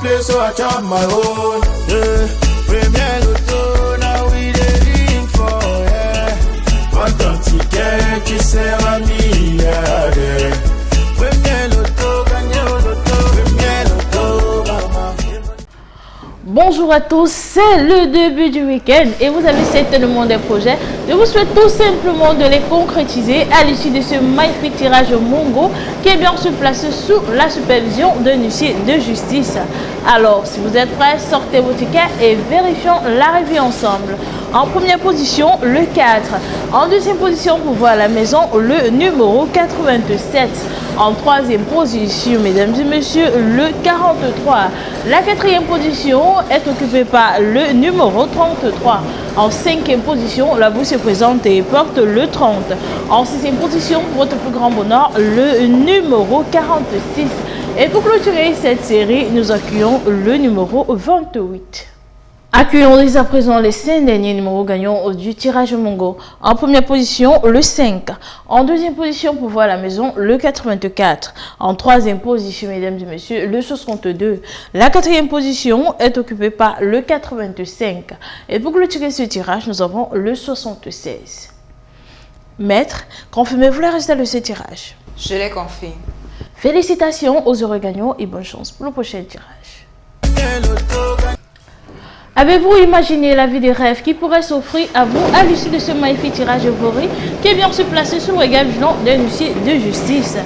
play, so I chop my own. Yeah. Premier Lotto, now we dey in for, yeah. What don't ticket, qui sert à milliardaire. Premier Lotto, gagné au Lotto, Premier Lotto, maman. Bonjour à tous, c'est le début du week-end et vous avez certainement des projets. Je vous souhaite tout simplement de les concrétiser à l'issue de ce magnifique tirage Mongo qui est bien sûr placé sous la supervision d'un huissier de justice. Alors, si vous êtes prêts, sortez vos tickets et vérifions l'arrivée ensemble. En première position, le 4. En deuxième position, pour voir à la maison, le numéro 87. En troisième position, mesdames et messieurs, le 43. La quatrième position est occupée par le numéro 33. En cinquième position, la bourse se présente et porte le 30. En sixième position, pour votre plus grand bonheur, le numéro 46. Et pour clôturer cette série, nous accueillons le numéro 28. Accueillons dès à présent les 5 derniers numéros gagnants du tirage Mongo. En première position, le 5. En deuxième position, pour voir à la maison, le 84. En troisième position, mesdames et messieurs, le 62. La quatrième position est occupée par le 85. Et pour clôturer ce tirage, nous avons le 76. Maître, confirmez-vous les résultats de ce tirage? Je les confirme. Félicitations aux heureux gagnants et bonne chance pour le prochain tirage. Avez-vous imaginé la vie des rêves qui pourrait s'offrir à vous à l'issue de ce magnifique tirage euphorie qui est bien se placer sous le regard vigilant d'un huissier de justice?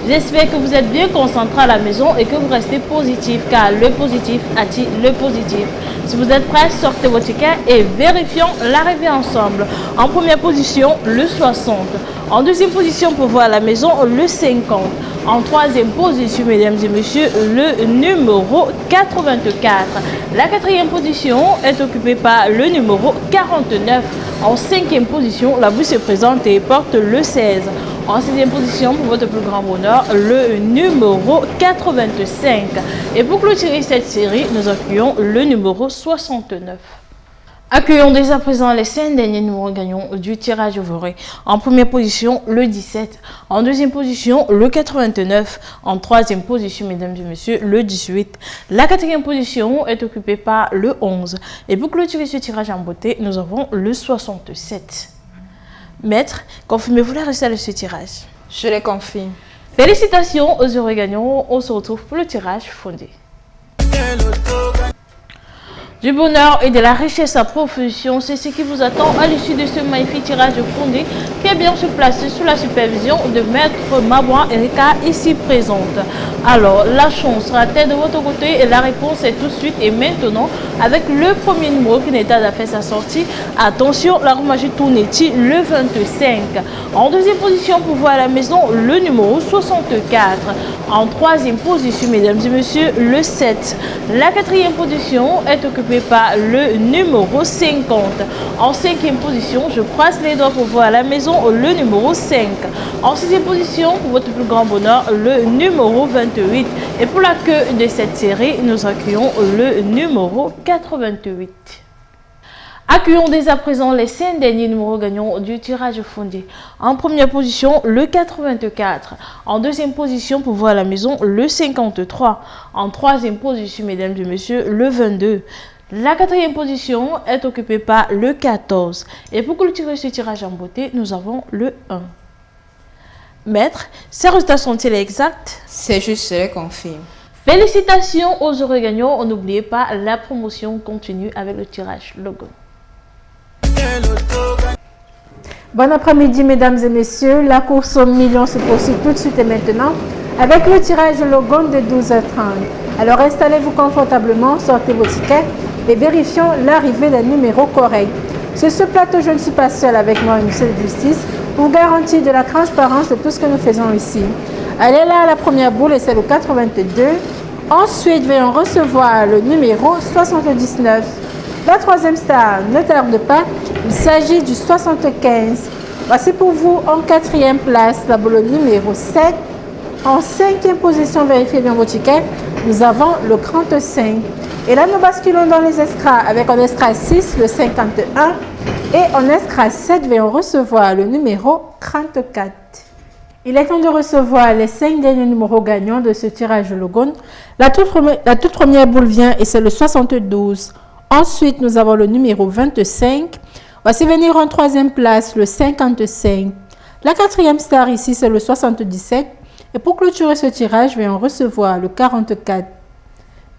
J'espère que vous êtes bien concentrés à la maison et que vous restez positif car le positif attire le positif. Si vous êtes prêts, sortez vos tickets et vérifions l'arrivée ensemble. En première position, le 60. En deuxième position, pour voir à la maison, le 50. En troisième position, mesdames et messieurs, le numéro 84. La quatrième position est occupée par le numéro 49. En cinquième position, la bourse se présente et porte le 16. En sixième position, pour votre plus grand bonheur, le numéro 85. Et pour clôturer cette série, nous accueillons le numéro 69. Accueillons dès à présent les 5 derniers numéros gagnants du tirage euphorie. En première position, le 17. En deuxième position, le 89. En troisième position, mesdames et messieurs, le 18. La quatrième position est occupée par le 11. Et pour clôturer ce tirage en beauté, nous avons le 67. Maître, confirmez-vous la résultat de ce tirage? Je les confirme. Félicitations aux heureux gagnants. On se retrouve pour le tirage fondé. Du bonheur et de la richesse à profusion, c'est ce qui vous attend à l'issue de ce magnifique tirage fondé qui est bien se placer sous la supervision de Maître Mabouan Erika ici présente. Alors, la chance sera-t-elle de votre côté? Et la réponse est tout de suite et maintenant avec le premier numéro qui n'est pas à faire sa sortie. Attention, la roue magique tourne-t-il le 25. En deuxième position, pour voir à la maison, le numéro 64. En troisième position, mesdames et messieurs, le 7. La quatrième position est occupée par le numéro 50. En cinquième position, je croise les doigts pour voir à la maison le numéro 5. En sixième position, pour votre plus grand bonheur, le numéro 28. Et pour la queue de cette série, nous accueillons le numéro 88. Accueillons dès à présent les 5 derniers numéros gagnants du tirage fondé. En première position, le 84. En deuxième position, pour voir à la maison, le 53. En troisième position, mesdames et messieurs, le 22. La quatrième position est occupée par le 14. Et pour clôturer ce tirage en beauté, nous avons le 1. Maître, ces résultats sont-ils exacts? C'est juste, je les confirme. Félicitations aux heureux gagnants. N'oubliez pas, la promotion continue avec le tirage logo. Bon après-midi, mesdames et messieurs. La course aux millions se poursuit tout de suite et maintenant avec le tirage logo de 12h30. Alors installez-vous confortablement, sortez vos tickets et vérifions l'arrivée des numéros corrects. Sur ce plateau, je ne suis pas seule avec moi, une seule justice, pour garantir de la transparence de tout ce que nous faisons ici. Elle est là, la première boule, et c'est le 82. Ensuite, veuillons recevoir le numéro 79. La troisième star ne tarde pas, il s'agit du 75. Voici pour vous en quatrième place la boule numéro 7. En cinquième position, vérifiez bien vos tickets, nous avons le 35. Et là, nous basculons dans les escras avec en escras 6, le 51. Et en escras 7, veuillons recevoir le numéro 34. Il est temps de recevoir les 5 derniers numéros gagnants de ce tirage Logon. La toute première boule vient et c'est le 72. Ensuite, nous avons le numéro 25. Voici venir en troisième place le 55. La quatrième star ici, c'est le 77. Et pour clôturer ce tirage, je vais en recevoir le 44.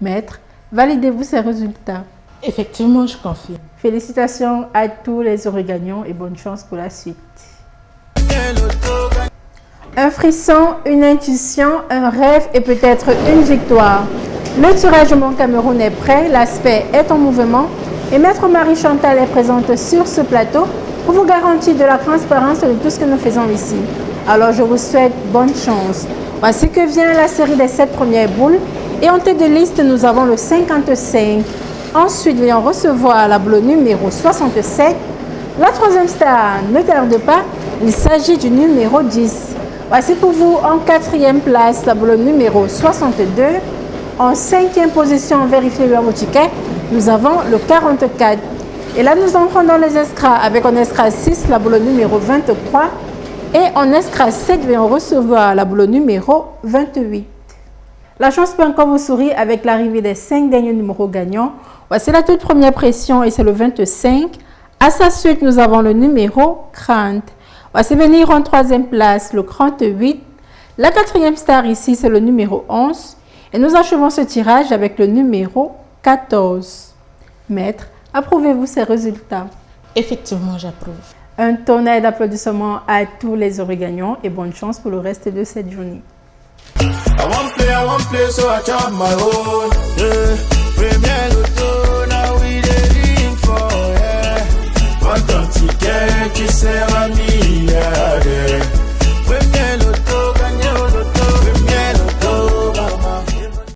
Maître, validez-vous ces résultats? Effectivement, je confirme. Félicitations à tous les heureux gagnants et bonne chance pour la suite. Un frisson, une intuition, un rêve et peut-être une victoire. Le tirage Mon Cameroun est prêt, l'aspect est en mouvement et Maître Marie-Chantal est présente sur ce plateau pour vous garantir de la transparence de tout ce que nous faisons ici. Alors je vous souhaite bonne chance. Voici que vient la série des 7 premières boules et en tête de liste nous avons le 55. Ensuite, vient recevoir la boule numéro 67. La troisième star, ne tarde pas, il s'agit du numéro 10. Voici pour vous en quatrième place la boule numéro 62. En cinquième position, vérifiez bien vos tickets, nous avons le 44. Et là, nous entrons dans les escras avec en escras 6 la boule numéro 23. Et en escras 7, vient recevoir la boule numéro 28. La chance peut encore vous sourire avec l'arrivée des 5 derniers numéros gagnants. Voici la toute première pression et c'est le 25. À sa suite, nous avons le numéro 30. Voici venir en troisième place le 38. La quatrième star ici, c'est le numéro 11. Et nous achevons ce tirage avec le numéro 14. Maître, approuvez-vous ces résultats? Effectivement, j'approuve. Un tonnerre d'applaudissements à tous les heureux gagnants et bonne chance pour le reste de cette journée. I want play, so I chop my own. Yeah, Premier Loto.